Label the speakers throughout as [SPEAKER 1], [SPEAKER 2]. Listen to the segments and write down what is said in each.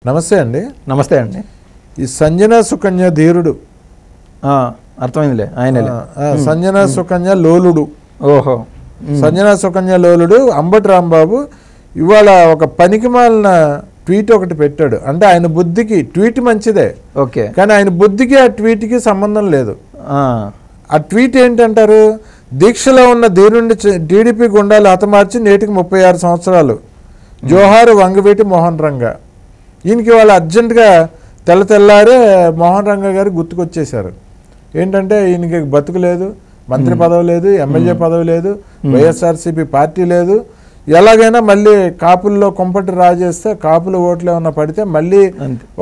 [SPEAKER 1] నమస్తే అండి.
[SPEAKER 2] నమస్తే అండి.
[SPEAKER 1] ఈ సంజన సుకన్య ధీరుడు
[SPEAKER 2] అర్థమైందిలే ఆయన
[SPEAKER 1] సంజన సుకన్య లోలుడు.
[SPEAKER 2] ఓహో.
[SPEAKER 1] సంజన సుకన్య లోలుడు అంబటి రాంబాబు ఇవాళ ఒక పనికిమాలిన ట్వీట్ ఒకటి పెట్టాడు. అంటే ఆయన బుద్ధికి ట్వీట్ మంచిదే,
[SPEAKER 2] ఓకే,
[SPEAKER 1] కానీ ఆయన బుద్ధికి ఆ ట్వీట్కి సంబంధం లేదు. ఆ ట్వీట్ ఏంటంటారు? దీక్షలో ఉన్న ధీరుండి టీడీపీ గుండాలు హతమార్చి నేటికి 36 సంవత్సరాలు. జోహారు వంగవీటి మోహన్ రంగా. ఈయనకి వాళ్ళు అర్జెంటుగా తెల్లారే మోహన్ రంగా గారు గుర్తుకొచ్చేశారు. ఏంటంటే ఈయనకి బతుకు లేదు, మంత్రి పదవి లేదు, ఎమ్మెల్యే పదవి లేదు, వైఎస్ఆర్సీపీ పార్టీ లేదు. ఎలాగైనా మళ్ళీ కాపుల్లో కుంపటి రాజేస్తే కాపులు ఓట్లు ఏమన్నా పడితే మళ్ళీ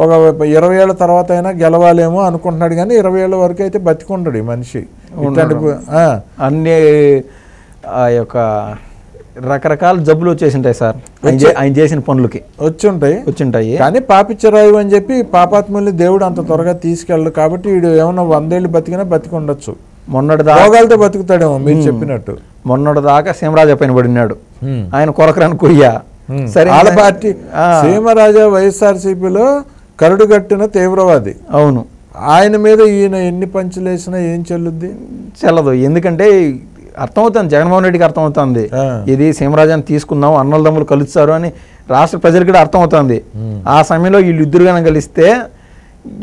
[SPEAKER 1] ఒక 20 ఏళ్ళ తర్వాత అయినా గెలవాలేమో అనుకుంటున్నాడు. కానీ 20 ఏళ్ళ వరకు అయితే బతికుంటాడు ఈ మనిషి.
[SPEAKER 2] అన్ని ఆ యొక్క రకరకాల జబ్బులు వచ్చేసింటాయి సార్ ఆయన చేసిన పనులకి వచ్చింటాయి.
[SPEAKER 1] కానీ పాపిచ్చరాయు అని చెప్పి పాపాత్ముల్ని దేవుడు అంత త్వరగా తీసుకెళ్ళడు. కాబట్టి వీడు ఏమన్నా 100 ఏళ్ళు బతికినా బతికుండొచ్చు. రోగాలతో బతుకుతాడేమో మీరు చెప్పినట్టు.
[SPEAKER 2] మొన్నటి దాకా సీమరాజా పైన పడినాడు ఆయన కొరకరాని కొయ్య.
[SPEAKER 1] సరే, వాళ్ళ పార్టీ సీమరాజా వైఎస్ఆర్సీపీలో కరడుగట్టిన తీవ్రవాది.
[SPEAKER 2] అవును.
[SPEAKER 1] ఆయన మీద ఈయన ఎన్ని పంచులు వేసినా ఏం చెల్లుద్ది?
[SPEAKER 2] చెల్లదు. ఎందుకంటే అర్థమవుతుంది, జగన్మోహన్ రెడ్డికి అర్థమవుతుంది ఇది సీమరాజాన్ని తీసుకుందాం, అన్నలదమ్ములు కలుస్తారు అని రాష్ట్ర ప్రజలకు కూడా అర్థమవుతుంది. ఆ సమయంలో వీళ్ళు ఇద్దరుగానే కలిస్తే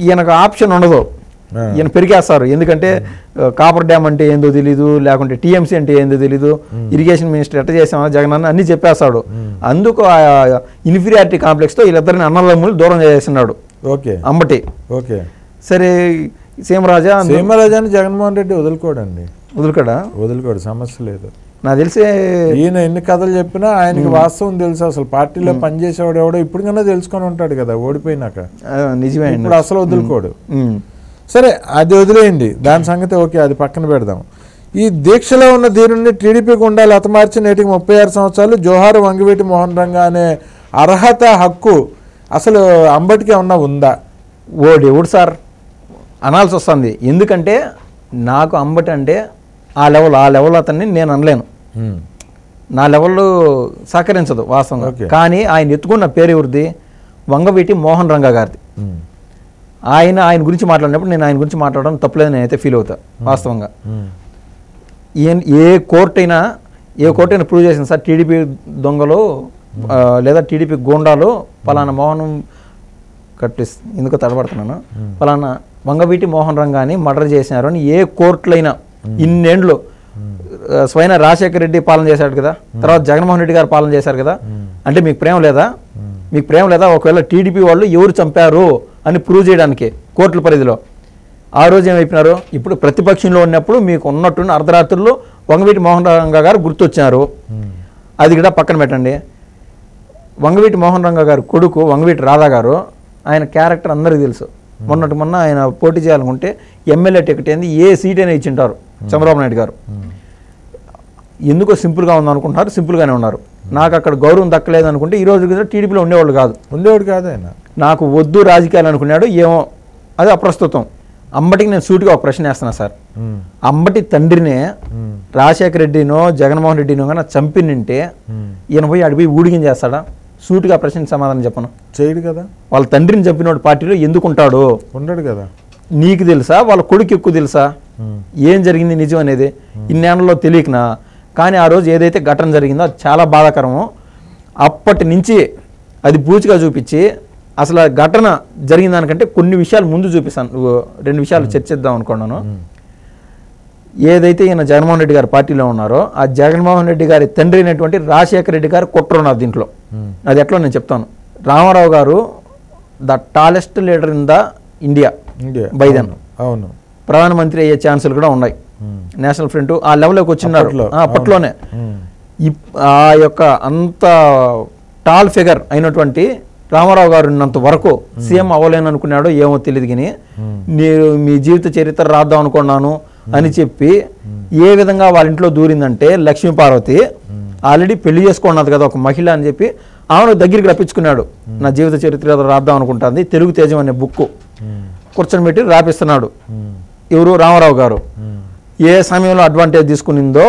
[SPEAKER 2] ఈయనకు ఆప్షన్ ఉండదు, ఈయన పెరిగేస్తారు. ఎందుకంటే కాపర్ డ్యామ్ అంటే ఏందో తెలీదు, లేకుంటే టీఎంసీ అంటే ఏందో తెలీదు, ఇరిగేషన్ మినిస్టర్ ఎట్ట చేసామో జగన్ అన్న అన్ని చెప్పేస్తాడు. అందుకు ఆ ఇన్ఫీరియారిటీ కాంప్లెక్స్తో వీళ్ళిద్దరిని అన్నలదమ్ములు దూరం చేస్తున్నాడు అంబటి.
[SPEAKER 1] ఓకే,
[SPEAKER 2] సరే,
[SPEAKER 1] సీమరాజాని జగన్మోహన్ రెడ్డి వదులుకోడండి. వదులుకోడు, సమస్య లేదు.
[SPEAKER 2] నాకు తెలిసే
[SPEAKER 1] ఈయన ఎన్ని కథలు చెప్పినా ఆయనకి వాస్తవం తెలుసు. అసలు పార్టీలో పనిచేసేవాడు ఎవడో ఇప్పటికన్నా తెలుసుకొని ఉంటాడు కదా ఓడిపోయినాక.
[SPEAKER 2] నిజమే,
[SPEAKER 1] ఇప్పుడు అసలు వదులుకోడు. సరే, అది వదిలేయండి, దాని సంగతి ఓకే, అది పక్కన పెడదాం. ఈ దీక్షలో ఉన్న ధీరుణ్ణి టీడీపీ గుండాలు హతమార్చి నేటికి 36 సంవత్సరాలు. జోహారు వంగవీటి మోహన్ రంగా అనే అర్హత హక్కు అసలు అంబటికి ఏమన్నా ఉందా?
[SPEAKER 2] ఎవడు సార్ అనాల్సి వస్తుంది. ఎందుకంటే నాకు అంబటి అంటే ఆ లెవెల్ అతన్ని నేను అనలేను, నా లెవెల్లో సహకరించదు వాస్తవంగా. కానీ ఆయన ఎత్తుకున్న పేరు ఎవరిది? వంగవీటి మోహన్ రంగా గారిది. ఆయన గురించి మాట్లాడినప్పుడు నేను ఆయన గురించి మాట్లాడడం తప్పలేదని నేనైతే ఫీల్ అవుతా వాస్తవంగా. ఏ కోర్టు అయినా ప్రూవ్ చేసింది సార్ టీడీపీ దొంగలు లేదా టీడీపీ గూండాలు పలానా మోహన్ ఎందుకో తడబడుతున్నాను, పలానా వంగవీటి మోహన్ రంగాని మర్డర్ చేసినారు అని ఏ కోర్టులైనా ఇన్నేండ్లు స్వయం రాజశేఖర రెడ్డి పాలన చేశాడు కదా, తర్వాత జగన్మోహన్ రెడ్డి గారు పాలన చేశారు కదా. అంటే మీకు ప్రేమ లేదా? ఒకవేళ టీడీపీ వాళ్ళు ఎవరు చంపారు అని ప్రూవ్ చేయడానికి కోర్టుల పరిధిలో ఆ రోజు ఏమైపోయినారు? ఇప్పుడు ప్రతిపక్షంలో ఉన్నప్పుడు మీకు ఉన్నట్టు అర్ధరాత్రుల్లో వంగవీటి మోహన్ రంగా గారు గుర్తొచ్చారు. అది కూడా పక్కన పెట్టండి. వంగవీటి మోహన్ రంగా గారు కొడుకు వంగవీటి రాధా గారు, ఆయన క్యారెక్టర్ అందరికీ తెలుసు. మొన్న ఆయన పోటీ చేయాలనుకుంటే ఎమ్మెల్యే టికెట్ ఏంది, ఏ సీట్ అయినా ఇచ్చింటారు చంద్రబాబు నాయుడు గారు. ఎందుకో సింపుల్గా ఉందనుకుంటున్నారు, సింపుల్గానే ఉన్నారు. నాకు అక్కడ గౌరవం దక్కలేదు అనుకుంటే ఈ రోజు టీడీపీలో ఉండేవాడు కాదు
[SPEAKER 1] ఆయన.
[SPEAKER 2] నాకు వద్దు రాజకీయాలు అనుకున్నాడు, ఏమో అది అప్రస్తుతం. అంబటికి నేను సూటిగా ఒక ప్రశ్న వేస్తున్నా సార్. అంబటి తండ్రినే రాజశేఖర రెడ్డినో జగన్మోహన్ రెడ్డినో కానీ చంపినింటే ఈయన పోయి అడిపోయి ఊడిగిం చేస్తాడా? సూటిగా ప్రశ్న సమాధానం చెప్పను.
[SPEAKER 1] చేయడు కదా.
[SPEAKER 2] వాళ్ళ తండ్రిని చంపినోడు పార్టీలో ఎందుకు ఉంటాడు?
[SPEAKER 1] ఉండడు కదా.
[SPEAKER 2] నీకు తెలుసా? వాళ్ళ కొడుకు ఎక్కువ తెలుసా ఏం జరిగింది నిజం అనేది? ఇన్నేళ్లలో తెలియకనా? కానీ ఆ రోజు ఏదైతే ఘటన జరిగిందో అది చాలా బాధాకరము. అప్పటి నుంచి అది పూచిగా చూపించి అసలు ఆ ఘటన జరిగిన దానికంటే కొన్ని విషయాలు ముందు చూపిస్తాను. 2 విషయాలు చర్చిద్దాం అనుకున్నాను. ఏదైతే ఈయన జగన్మోహన్ రెడ్డి గారి పార్టీలో ఉన్నారో ఆ జగన్మోహన్ రెడ్డి గారి తండ్రి అయినటువంటి రాజశేఖర రెడ్డి గారు కుట్ర ఉన్నారు దీంట్లో. అది ఎట్లా నేను చెప్తాను. రామారావు గారు the tallest leader in the India by then.
[SPEAKER 1] అవును,
[SPEAKER 2] ప్రధానమంత్రి అయ్యే ఛాన్సులు కూడా ఉన్నాయి. నేషనల్ ఫ్రంట్ ఆ లెవెల్లోకి వచ్చిన్నారు అప్పట్లోనే. ఆ యొక్క అంత టాల్ ఫిగర్ అయినటువంటి రామారావు గారు ఉన్నంత వరకు సీఎం అవ్వలేను అనుకున్నాడో ఏమో తెలియదు. కానీ నేను మీ జీవిత చరిత్ర రాద్దాం అనుకున్నాను అని చెప్పి ఏ విధంగా వాళ్ళ ఇంట్లో దూరిందంటే లక్ష్మీ పార్వతి ఆల్రెడీ పెళ్లి చేసుకున్నది కదా ఒక మహిళ అని చెప్పి ఆమెను దగ్గరికి రప్పించుకున్నాడు. నా జీవిత చరిత్ర రాద్దాం అనుకుంటుంది, తెలుగు తేజం అనే బుక్ కూర్చొని పెట్టి రాపిస్తున్నాడు. ఎవరు? రామారావు గారు. ఏ సమయంలో అడ్వాంటేజ్ తీసుకునిందో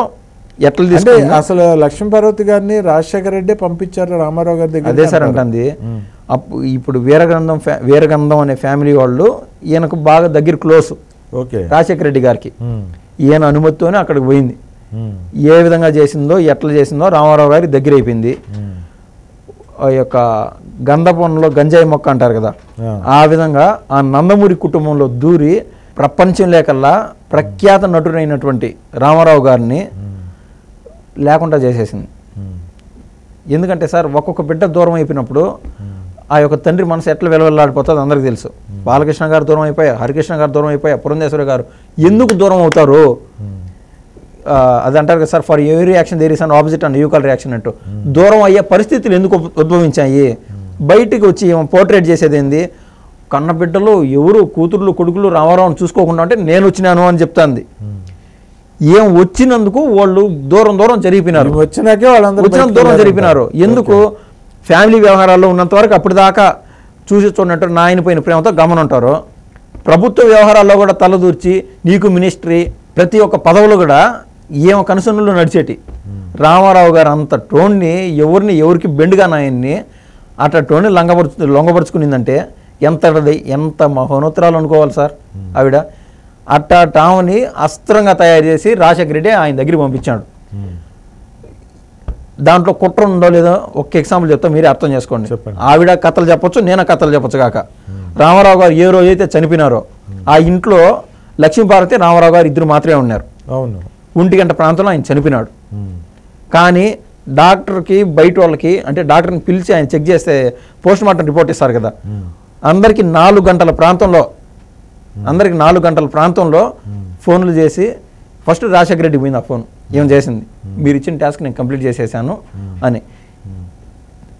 [SPEAKER 2] ఎట్లా తీసుకుంటే
[SPEAKER 1] అసలు లక్ష్మీ పార్వతి గారిని రాజశేఖర రెడ్డి పంపించారు రామారావు గారి దగ్గర.
[SPEAKER 2] అదే సార్ అంటుంది. ఇప్పుడు వీరగంధం అనే ఫ్యామిలీ వాళ్ళు ఈయనకు బాగా దగ్గర క్లోజ్
[SPEAKER 1] ఓకే
[SPEAKER 2] రాజశేఖర రెడ్డి గారికి. ఈయన అనుమతితోనే అక్కడికి పోయింది. ఏ విధంగా చేసిందో ఎట్లా చేసిందో రామారావు గారి దగ్గర అయిపోయింది. ఆ యొక్క గంధపంలో గంజాయి మొక్క అంటారు కదా, ఆ విధంగా ఆ నందమూరి కుటుంబంలో దూరి ప్రపంచం లేకల్లా ప్రఖ్యాత నటుడైనటువంటి రామారావు గారిని లేకుండా చేసేసింది. ఎందుకంటే సార్ ఒక్కొక్క బిడ్డ దూరం అయిపోయినప్పుడు ఆ యొక్క తండ్రి మనసు ఎట్లా వెలవెల్లాడిపోతుంది అందరికీ తెలుసు. బాలకృష్ణ గారు దూరం అయిపోయా, హరికృష్ణ గారు దూరం అయిపోయా, పురంధేశ్వరి గారు ఎందుకు దూరం అవుతారు? అది అంటారు కదా sir, for every reaction there is an opposite and equal reaction అంటూ. దూరం అయ్యే పరిస్థితులు ఎందుకు ఉద్భవించాయి? బయటికి వచ్చి పోర్ట్రేట్ చేసేది ఏంది? కన్న బిడ్డలు ఎవరు కూతుర్లు కొడుకులు రామారావుని చూసుకోకుండా అంటే నేను వచ్చినాను అని చెప్తాంది. ఏం వచ్చినందుకు వాళ్ళు దూరం జరిగిపోయినారు,
[SPEAKER 1] వచ్చినాకే వాళ్ళందరూ
[SPEAKER 2] దూరం జరిగిపోయినారు. ఎందుకు? ఫ్యామిలీ వ్యవహారాల్లో ఉన్నంత వరకు అప్పటిదాకా చూసి చూడనట్టు నాయనపోయిన ప్రేమతో గమనుంటారు. ప్రభుత్వ వ్యవహారాల్లో కూడా తలదూర్చి నీకు మినిస్ట్రీ ప్రతి ఒక్క పదవులు కూడా ఏమో కనుసన్నులు నడిచేటి. రామారావు గారు అంత టోన్ని ఎవరికి బెండుగా నాయన్ని అట్లా టోన్ని లొంగపరుచుకునిందంటే ఎంత మహోన్నతరాలు అనుకోవాలి సార్ ఆవిడ. అట్టా టామ్ని అస్త్రంగా తయారు చేసి రాజశేఖర రెడ్డి ఆయన దగ్గరికి పంపించాడు. దాంట్లో కుట్ర ఉందో లేదో ఒక ఎగ్జాంపుల్ చెప్తా, మీరే అర్థం చేసుకోండి. ఆవిడ కథలు చెప్పొచ్చు, నేను కథలు చెప్పొచ్చు కాక. రామారావు గారు ఏ రోజైతే చనిపోయినారో ఆ ఇంట్లో లక్ష్మీపార్వతి రామారావు గారు ఇద్దరు మాత్రమే ఉన్నారు.
[SPEAKER 1] అవును,
[SPEAKER 2] 1 గంట ప్రాంతంలో ఆయన చనిపోయినాడు. కానీ డాక్టర్కి బయట వాళ్ళకి అంటే డాక్టర్ని పిలిచి ఆయన చెక్ చేస్తే పోస్ట్ మార్టం రిపోర్ట్ ఇస్తారు కదా, అందరికీ 4 గంటల ప్రాంతంలో ఫోన్లు చేసి ఫస్ట్ రాజశేఖర రెడ్డి పోయింది ఆ ఫోన్, ఏం చేసింది మీరు ఇచ్చిన టాస్క్ నేను కంప్లీట్ చేసేసాను అని.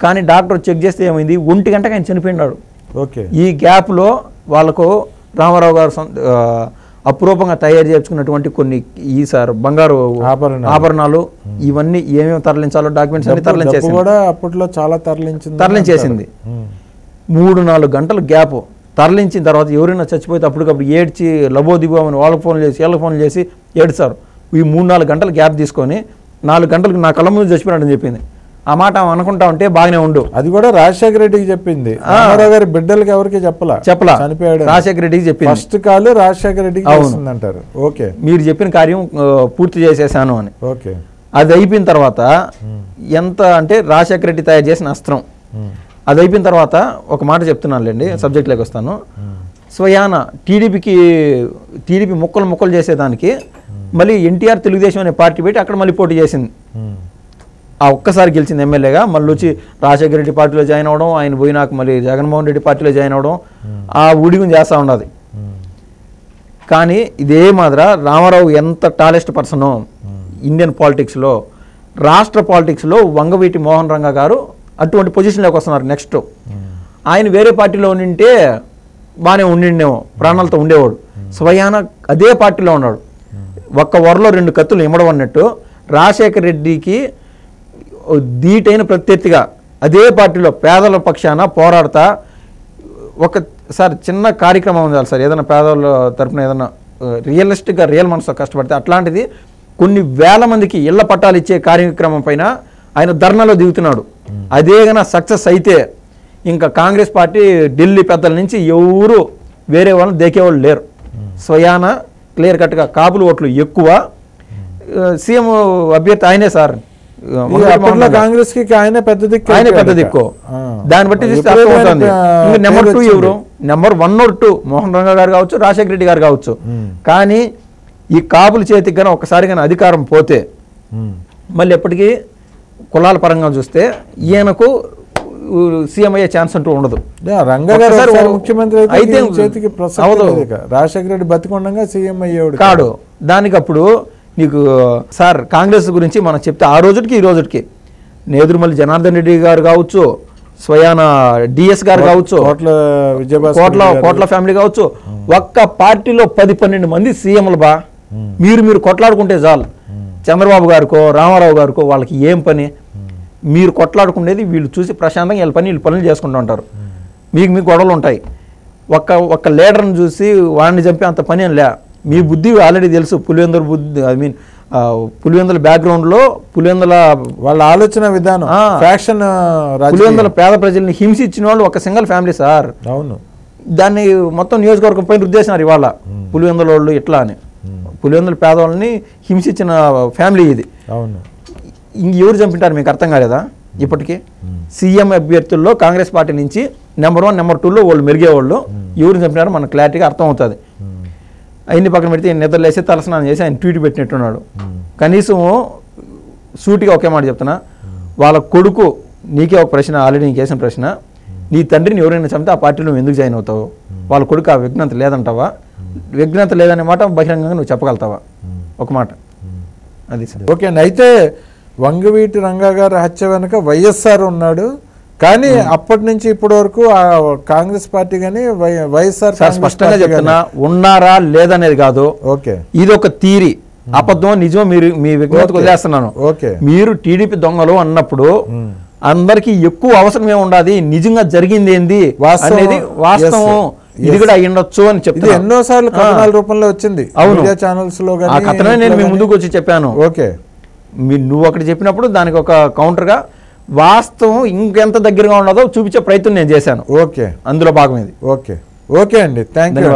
[SPEAKER 2] కానీ డాక్టర్ చెక్ చేస్తే ఏమైంది, 1 గంటకి ఆయన చనిపోయినాడు.
[SPEAKER 1] ఓకే,
[SPEAKER 2] ఈ గ్యాప్లో వాళ్ళకు రామారావు గారు అపురూపంగా తయారు చేసుకున్నటువంటి కొన్ని సార్ బంగారు ఆభరణాలు ఇవన్నీ ఏమేమి తరలించాలో డాక్యుమెంట్స్ అన్ని తరలించేసింది.
[SPEAKER 1] అప్పట్లో చాలా
[SPEAKER 2] తరలించేసింది. 3-4 గంటలు గ్యాప్ తరలించిన తర్వాత ఎవరైనా చచ్చిపోతే అప్పటికప్పుడు ఏడ్చి లబోదిబోమని వాళ్ళకి ఫోన్లు చేసి వీళ్ళకి ఫోన్లు చేసి ఏడుస్తారు. ఈ 3-4 గంటలు గ్యాప్ తీసుకొని 4 గంటలకు నా కళ్ళ ముందు చచ్చిపోయినాడని చెప్పింది. ఆ మాట అనుకుంటా ఉంటే బాగానే ఉండు.
[SPEAKER 1] అది కూడా రాజశేఖర రెడ్డికి చెప్పింది, రామారావు గారి బిడ్డలకి ఎవరికి చెప్పలా చనిపోయాడు.
[SPEAKER 2] రాజశేఖర రెడ్డికి చెప్పింది.
[SPEAKER 1] ఫస్ట్ కాల్ రాజశేఖర రెడ్డికి అంటారు. ఓకే,
[SPEAKER 2] మీరు చెప్పిన కార్యం పూర్తి చేసేసాను అని.
[SPEAKER 1] ఓకే,
[SPEAKER 2] అది అయిపోయిన తర్వాత ఎంత అంటే రాజశేఖర రెడ్డి తయారు చేసిన అస్త్రం అది అయిపోయిన తర్వాత ఒక మాట చెప్తున్నానులేండి, సబ్జెక్ట్లోకి వస్తాను. స్వయాన టీడీపీ ముక్కలు చేసేదానికి మళ్ళీ ఎన్టీఆర్ తెలుగుదేశం అనే పార్టీ పెట్టి అక్కడ మళ్ళీ పోటీ చేసింది. ఆ ఒక్కసారి గెలిచింది ఎమ్మెల్యేగా. మళ్ళీ వచ్చి రాజశేఖర రెడ్డి పార్టీలో జాయిన్ అవ్వడం, ఆయన పోయినాక మళ్ళీ జగన్మోహన్ రెడ్డి పార్టీలో జాయిన్ అవ్వడం, ఆ ఊడిగం చేస్తూ ఉన్నది. కానీ ఇదే మాదిర రామారావు ఎంత టాలెస్ట్ పర్సనో ఇండియన్ పాలిటిక్స్లో, రాష్ట్ర పాలిటిక్స్లో వంగవీటి మోహన్ రంగా గారు అటువంటి పొజిషన్లోకి వస్తున్నారు. నెక్స్ట్ ఆయన వేరే పార్టీలో ఉండింటే బాగానే ఉండిండేమో, ప్రాణాలతో ఉండేవాడు. స్వయాన అదే పార్టీలో ఉన్నాడు. ఒక్క వరలో 2 కత్తులు ఇమ్మడం అన్నట్టు రాజశేఖర రెడ్డికి ధీటైన ప్రత్యర్థిగా అదే పార్టీలో పేదల పక్షాన పోరాడతా ఒకసారి చిన్న కార్యక్రమం ఉండాలి సార్. ఏదైనా పేదల తరఫున ఏదైనా రియలిస్టిక్గా రియల్ మనసుతో కష్టపడితే అట్లాంటిది కొన్ని వేల మందికి ఇళ్ల పట్టాలు ఇచ్చే కార్యక్రమం పైన ఆయన ధర్నాలో దిగుతున్నాడు. అదే కన్నా సక్సెస్ అయితే ఇంకా కాంగ్రెస్ పార్టీ ఢిల్లీ పెద్దల నుంచి ఎవరు వేరే వాళ్ళని దేకేవాళ్ళు లేరు. స్వయాన క్లియర్ కట్గా కాపులు ఓట్లు ఎక్కువ, సీఎం అభ్యర్థి ఆయనే సార్.
[SPEAKER 1] కాంగ్రెస్ కి ఆయన పెద్ద
[SPEAKER 2] దిక్కు. దాన్ని బట్టి చూస్తే అర్థమవుతుంది. నెంబర్ 2 ఎవరు? నెంబర్ 1 or 2 మోహన్ రంగా గారు కావచ్చు, రాజశేఖర రెడ్డి గారు కావచ్చు. కానీ ఈ కాపుల చేతికి కానీ ఒక్కసారి కానీ అధికారం పోతే మళ్ళీ ఎప్పటికీ కులాల పరంగా చూస్తే ఈయనకు సీఎం అయ్యే ఛాన్స్ అంటూ ఉండదు.
[SPEAKER 1] ముఖ్యమంత్రి అయితే రాజశేఖర రెడ్డి బతికొండగా సీఎం అయ్యేవాడు
[SPEAKER 2] కాడు. దానికి అప్పుడు నీకు సార్ కాంగ్రెస్ గురించి మనం చెప్తే ఆ రోజుకి ఈ రోజుకి నేదురుమల్లి జనార్దన్ రెడ్డి గారు కావచ్చు, స్వయాన డిఎస్ గారు కావచ్చు, కోట్ల ఫ్యామిలీ కావచ్చు, ఒక్క పార్టీలో 10-12 మంది సీఎంలు బా. మీరు కొట్లాడుకుంటే చాలు. చంద్రబాబు గారికో రామారావు గారికో వాళ్ళకి ఏం పని? మీరు కొట్లాడుకునేది వీళ్ళు చూసి ప్రశాంతంగా వీళ్ళ పనులు చేసుకుంటూ ఉంటారు. మీకు గొడవలు ఉంటాయి. ఒక్క లీడర్ని చూసి వాడిని చంపే అంత పని అని లే. మీ బుద్ధి ఆల్రెడీ తెలుసు. పులివెందుల బుద్ధి పులివెందుల బ్యాక్గ్రౌండ్లో పులివెందుల
[SPEAKER 1] వాళ్ళ ఆలోచన విధానం ఫ్యాక్షన్
[SPEAKER 2] పులివెందుల పేద ప్రజల్ని హింసించిన వాళ్ళు ఒక సింగిల్ ఫ్యామిలీ సార్.
[SPEAKER 1] అవును,
[SPEAKER 2] దాన్ని మొత్తం నియోజకవర్గం పైన రుద్దేసినారు ఇవాళ పులివెందుల వాళ్ళు ఇట్లా అని. పులివెందుల పేదవాళ్ళని హింసించిన ఫ్యామిలీ ఇది.
[SPEAKER 1] అవును,
[SPEAKER 2] ఎవరు చంపింటారు మీకు అర్థం కాలేదా? ఇప్పటికీ సీఎం అభ్యర్థుల్లో కాంగ్రెస్ పార్టీ నుంచి నెంబర్ 1 నెంబర్ 2లో వాళ్ళు మెరిగేవాళ్ళు ఎవరు చంపినారో మనకు క్లారిటీగా అర్థం అవుతుంది. అయిన్ని పక్కన పెడితే నిద్రలేసి తలస్నానం చేసి ఆయన ట్వీట్ పెట్టినట్టున్నాడు. కనీసం సూటిగా ఒకే మాట చెప్తున్నా, వాళ్ళ కొడుకు నీకే ఒక ప్రశ్న, ఆల్రెడీ నీకు వేసిన ప్రశ్న, నీ తండ్రిని ఎవరైనా చంపితే ఆ పార్టీలో నువ్వు ఎందుకు జాయిన్ అవుతావు? వాళ్ళ కొడుకు ఆ విఘ్నత లేదంటావా? విఘ్నత లేదనే మాట బహిరంగంగా నువ్వు చెప్పగలుగుతావా? ఒక మాట అది సార్.
[SPEAKER 1] ఓకే అండి. అయితే వంగవీటి రంగా గారి హత్య వెనుక వైఎస్ఆర్ ఉన్నాడు, కానీ అప్పటి నుంచి ఇప్పటి వరకు ఆ కాంగ్రెస్ పార్టీ కానీ వైఎస్ఆర్
[SPEAKER 2] స్పష్టంగా చెప్తున్నా, ఉన్నారా లేదనేది కాదు.
[SPEAKER 1] ఓకే,
[SPEAKER 2] ఇది ఒక థీరీ, అబద్ధం నిజం మీరు మీ విఘ్నతకు వదిలేస్తున్నాను.
[SPEAKER 1] ఓకే,
[SPEAKER 2] మీరు టీడీపీ దొంగలు అన్నప్పుడు అందరికి ఎక్కువ అవసరమే ఉండాలి, నిజంగా జరిగింది ఏంది అనేది వాస్తవం, ఇది కూడా అయ్యుండొచ్చు అని చెప్తే
[SPEAKER 1] ఎన్నోసార్లు కథనాల రూపంలో వచ్చింది.
[SPEAKER 2] అవును,
[SPEAKER 1] ఛానల్స్ లో
[SPEAKER 2] ఆ కథనే నేను మీ ముందుకు వచ్చి చెప్పాను.
[SPEAKER 1] ఓకే,
[SPEAKER 2] నువ్వు ఒకటి చెప్పినప్పుడు దానికి ఒక కౌంటర్గా వాస్తవం ఇంకెంత దగ్గరగా ఉన్నదో చూపించే ప్రయత్నం నేను చేశాను.
[SPEAKER 1] ఓకే,
[SPEAKER 2] అందులో భాగం ఇది.
[SPEAKER 1] ఓకే, ఓకే అండి, థ్యాంక్ యూ.